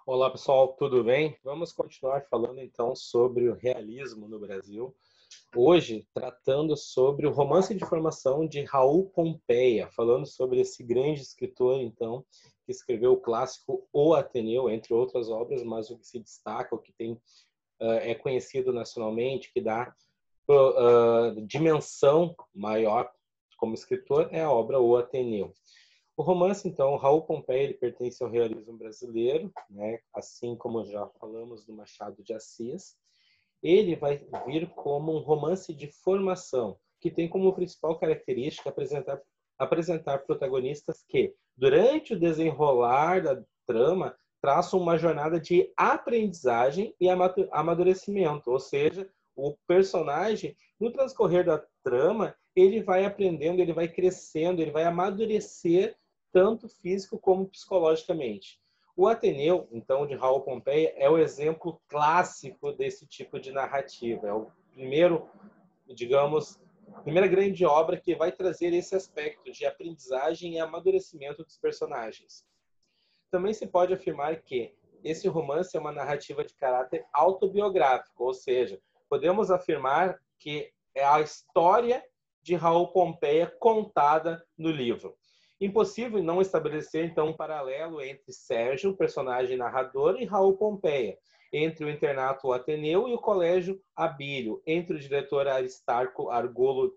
Olá pessoal, tudo bem? Vamos continuar falando então sobre o realismo no Brasil. Hoje, tratando sobre o romance de formação de Raul Pompeia, falando sobre esse grande escritor, então, que escreveu o clássico O Ateneu, entre outras obras, mas o que se destaca, o que tem, é conhecido nacionalmente, que dá dimensão maior como escritor, é a obra O Ateneu. O romance, então, Raul Pompeia, ele pertence ao realismo brasileiro, né? Assim como já falamos do Machado de Assis. Ele vai vir como um romance de formação, que tem como principal característica apresentar protagonistas que, durante o desenrolar da trama, traçam uma jornada de aprendizagem e amadurecimento, ou seja, o personagem, no transcorrer da trama, ele vai aprendendo, ele vai crescendo, ele vai amadurecer tanto físico como psicologicamente. O Ateneu, então, de Raul Pompeia, é o exemplo clássico desse tipo de narrativa. É o primeiro, digamos, primeira grande obra que vai trazer esse aspecto de aprendizagem e amadurecimento dos personagens. Também se pode afirmar que esse romance é uma narrativa de caráter autobiográfico, ou seja, podemos afirmar que é a história de Raul Pompeia contada no livro. Impossível não estabelecer, então, um paralelo entre Sérgio, personagem narrador, e Raul Pompeia, entre o internato Ateneu e o colégio Abílio, entre o diretor Aristarco Argolo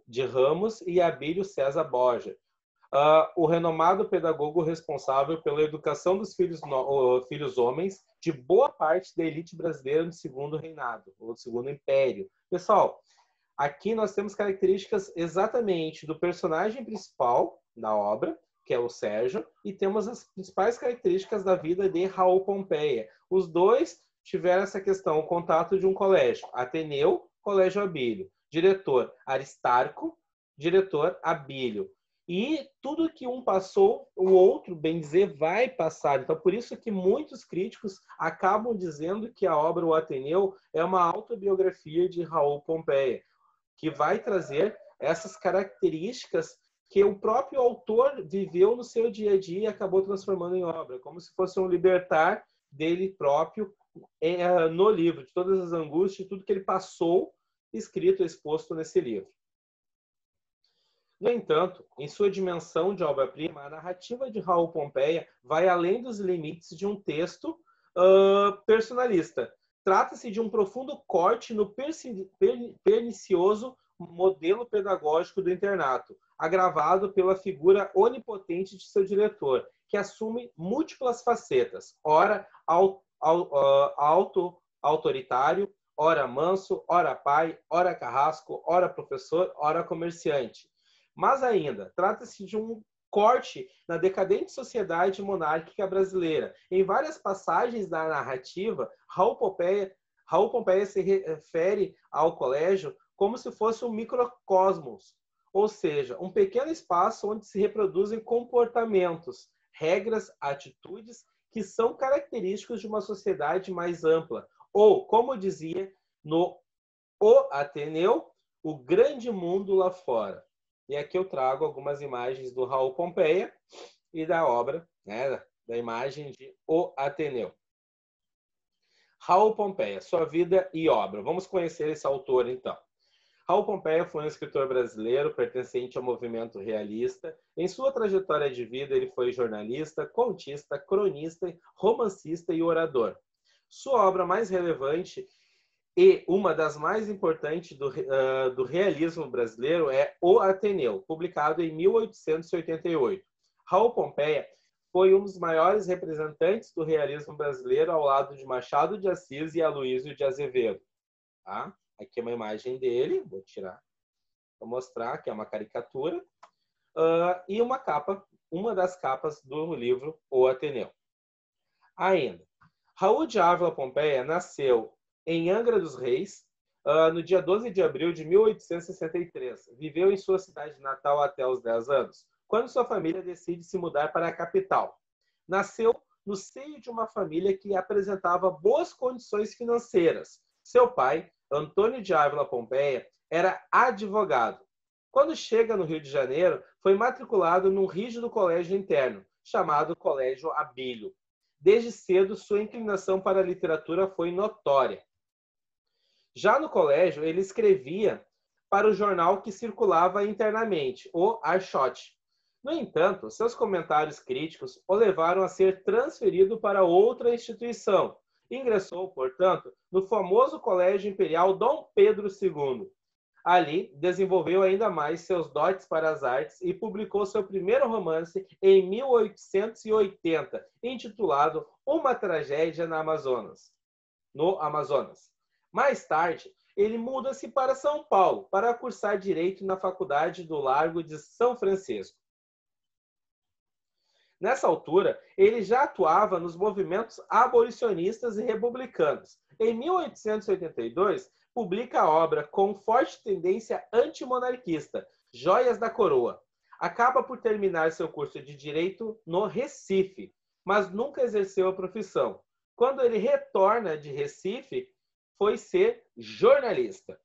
de Ramos e Abílio César Borja, o renomado pedagogo responsável pela educação dos filhos homens de boa parte da elite brasileira do Segundo Reinado, ou do Segundo Império. Pessoal, aqui nós temos características exatamente do personagem principal da obra, que é o Sérgio, e temos as principais características da vida de Raul Pompeia. Os dois tiveram essa questão, o contato de um colégio, Ateneu, Colégio Abílio. Diretor, Aristarco, diretor, Abílio. E tudo que um passou, o outro, bem dizer, vai passar. Então, por isso que muitos críticos acabam dizendo que a obra O Ateneu é uma autobiografia de Raul Pompeia, que vai trazer essas características que o próprio autor viveu no seu dia a dia e acabou transformando em obra, como se fosse um libertar dele próprio no livro, de todas as angústias, tudo que ele passou, escrito, exposto nesse livro. No entanto, em sua dimensão de obra-prima, a narrativa de Raul Pompeia vai além dos limites de um texto personalista. Trata-se de um profundo corte no pernicioso modelo pedagógico do internato, agravado pela figura onipotente de seu diretor, que assume múltiplas facetas, ora autoritário, ora manso, ora pai, ora carrasco, ora professor, ora comerciante. Mas ainda, trata-se de um corte na decadente sociedade monárquica brasileira. Em várias passagens da narrativa, Raul Pompeia se refere ao colégio como se fosse um microcosmos, ou seja, um pequeno espaço onde se reproduzem comportamentos, regras, atitudes que são característicos de uma sociedade mais ampla. Ou, como dizia no O Ateneu, o grande mundo lá fora. E aqui eu trago algumas imagens do Raul Pompeia e da obra, né, da imagem de O Ateneu. Raul Pompeia, sua vida e obra. Vamos conhecer esse autor, então. Raul Pompeia foi um escritor brasileiro pertencente ao movimento realista. Em sua trajetória de vida, ele foi jornalista, contista, cronista, romancista e orador. Sua obra mais relevante e uma das mais importantes do realismo brasileiro é O Ateneu, publicado em 1888. Raul Pompeia foi um dos maiores representantes do realismo brasileiro ao lado de Machado de Assis e Aloísio de Azevedo. Tá? Aqui é uma imagem dele, vou tirar, vou mostrar que é uma caricatura, e uma das capas do livro O Ateneu. Ainda, Raul de Ávila Pompeia nasceu em Angra dos Reis, no dia 12 de abril de 1863. Viveu em sua cidade natal até os 10 anos, quando sua família decide se mudar para a capital. Nasceu no seio de uma família que apresentava boas condições financeiras. Seu pai, Antônio de Ávila Pompeia, era advogado. Quando chega no Rio de Janeiro, foi matriculado num rígido colégio interno, chamado Colégio Abílio. desde cedo sua inclinação para a literatura foi notória. Já no colégio, ele escrevia para o jornal que circulava internamente, o Archote. No entanto, seus comentários críticos o levaram a ser transferido para outra instituição. Ingressou, portanto, no famoso Colégio Imperial Dom Pedro II. Ali, desenvolveu ainda mais seus dotes para as artes e publicou seu primeiro romance em 1880, intitulado Uma Tragédia no Amazonas. Mais tarde, ele muda-se para São Paulo para cursar Direito na Faculdade do Largo de São Francisco. Nessa altura, ele já atuava nos movimentos abolicionistas e republicanos. Em 1882, publica a obra com forte tendência antimonarquista, Joias da Coroa. Acaba por terminar seu curso de Direito no Recife, mas nunca exerceu a profissão. Quando ele retorna de Recife, foi ser jornalista.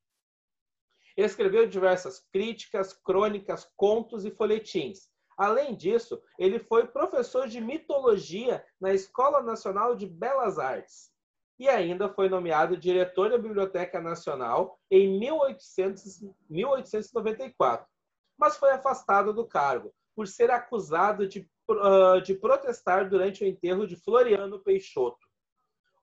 Escreveu diversas críticas, crônicas, contos e folhetins. Além disso, ele foi professor de mitologia na Escola Nacional de Belas Artes e ainda foi nomeado diretor da Biblioteca Nacional em 1894, mas foi afastado do cargo por ser acusado de protestar durante o enterro de Floriano Peixoto.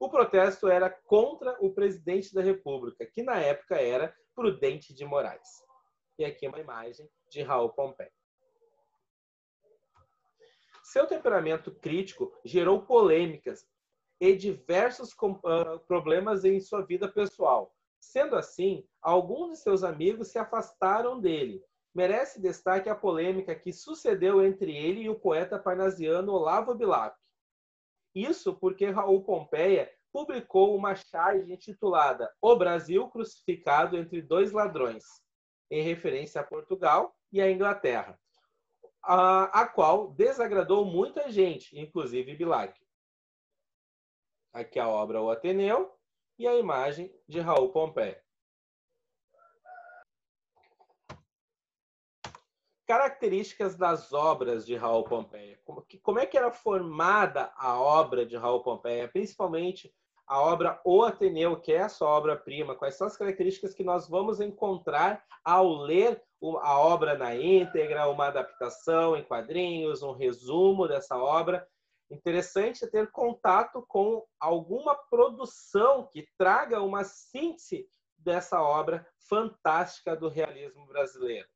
O protesto era contra o presidente da República, que na época era Prudente de Moraes. E aqui uma imagem de Raul Pompeia. Seu temperamento crítico gerou polêmicas e diversos problemas em sua vida pessoal. Sendo assim, alguns de seus amigos se afastaram dele. Merece destaque a polêmica que sucedeu entre ele e o poeta parnasiano Olavo Bilac. Isso porque Raul Pompeia publicou uma charge intitulada O Brasil Crucificado entre Dois Ladrões, em referência a Portugal e a Inglaterra, a qual desagradou muita gente, inclusive Bilac. Aqui a obra O Ateneu e a imagem de Raul Pompeia. Características das obras de Raul Pompeia. Como é que era formada a obra de Raul Pompeia, principalmente a obra O Ateneu, que é a sua obra-prima? Quais são as características que nós vamos encontrar ao ler a obra na íntegra, uma adaptação em quadrinhos, um resumo dessa obra? Interessante ter contato com alguma produção que traga uma síntese dessa obra fantástica do realismo brasileiro.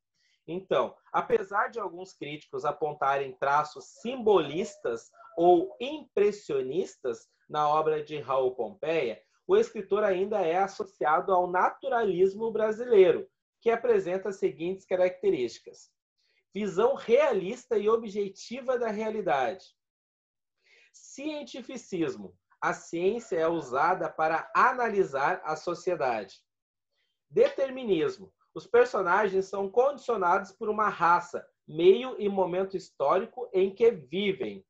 Então, apesar de alguns críticos apontarem traços simbolistas ou impressionistas na obra de Raul Pompeia, o escritor ainda é associado ao naturalismo brasileiro, que apresenta as seguintes características: visão realista e objetiva da realidade. Cientificismo. A ciência é usada para analisar a sociedade. Determinismo. Os personagens são condicionados por uma raça, meio e momento histórico em que vivem.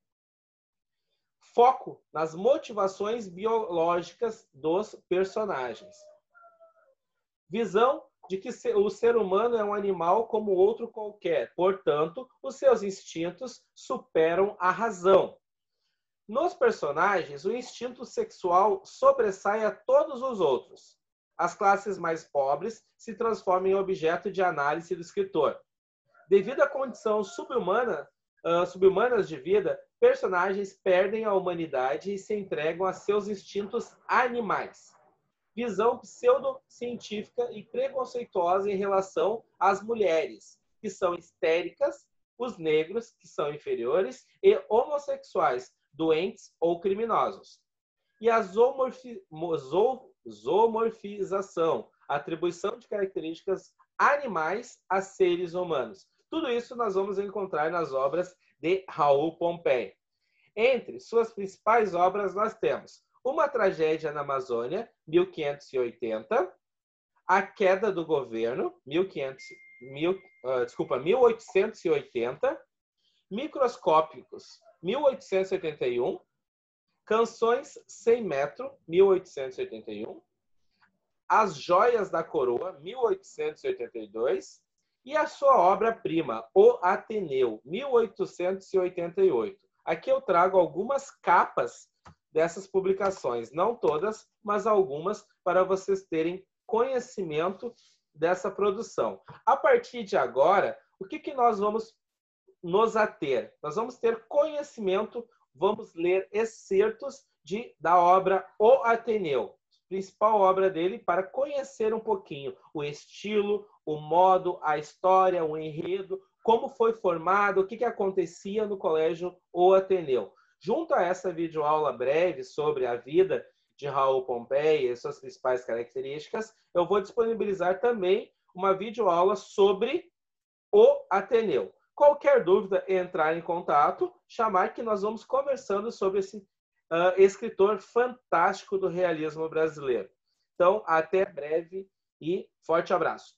Foco nas motivações biológicas dos personagens. Visão de que o ser humano é um animal como outro qualquer, portanto, os seus instintos superam a razão. Nos personagens, o instinto sexual sobressai a todos os outros. As classes mais pobres se transformam em objeto de análise do escritor. Devido à condição subhumanas de vida, personagens perdem a humanidade e se entregam a seus instintos animais. Visão pseudocientífica e preconceituosa em relação às mulheres, que são histéricas, os negros, que são inferiores, e homossexuais, doentes ou criminosos. E a zoomorfização, atribuição de características animais a seres humanos. Tudo isso nós vamos encontrar nas obras de Raul Pompeia. Entre suas principais obras nós temos Uma Tragédia na Amazônia, 1580, A Queda do Governo, 1880, Microscópicos, 1881, Canções Sem Metro, 1881, As Joias da Coroa, 1882, e a sua obra-prima, O Ateneu, 1888. Aqui eu trago algumas capas dessas publicações. Não todas, mas algumas, para vocês terem conhecimento dessa produção. A partir de agora, o que nós vamos nos ater? Nós vamos ter conhecimento, vamos ler excertos da obra O Ateneu, principal obra dele, para conhecer um pouquinho o estilo, o modo, a história, o enredo, como foi formado, o que acontecia no Colégio O Ateneu. Junto a essa videoaula breve sobre a vida de Raul Pompeia e suas principais características, eu vou disponibilizar também uma videoaula sobre o Ateneu. Qualquer dúvida, entrar em contato, chamar que nós vamos conversando sobre esse escritor fantástico do realismo brasileiro. Então, até breve e forte abraço.